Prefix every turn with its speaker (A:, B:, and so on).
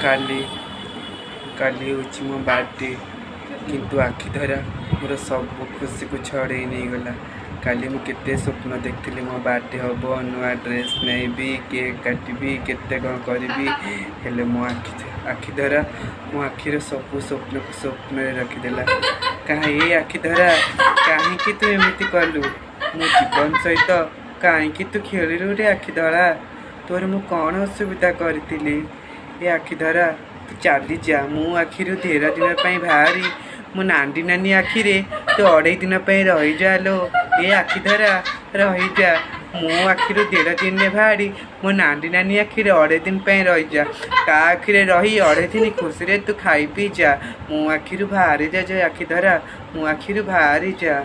A: काली काली हूँ मो बर्थडे किंतु आखि धरा मोर सब खुशी को छड़े नहीं गला। काली मु केते स्वप्न देखती मो बर्थडे हम नुआ ड्रेस नईबी केक काटबी केते कौन करी हेले मो आखि धरा मो आखिर सब स्वप्न को स्वप्न रखीदेला। कहाँ ये आखि धरा कहीं तू एमती कलु मो जीवन सहित कहीं तू खेलु रे आखि धरा तोर मु कौन असुविधा करी ये आखि धरा तू चली जा मु आखिर 13 दिन बाहरी मो नांडी नानी आखिरे तो 2.5 दिन रही जा लो ये आखि धरा रही जा मो आखिर 13 दिन बाहरी मो नांडी नानी आखिरे 2.5 दिन रही जा का आखिरे रही 2.5 दिन खुशी रे तू खाई पी जा मो आखिर बाहरी जा आखि धरा मो आखिर बाहरी जा।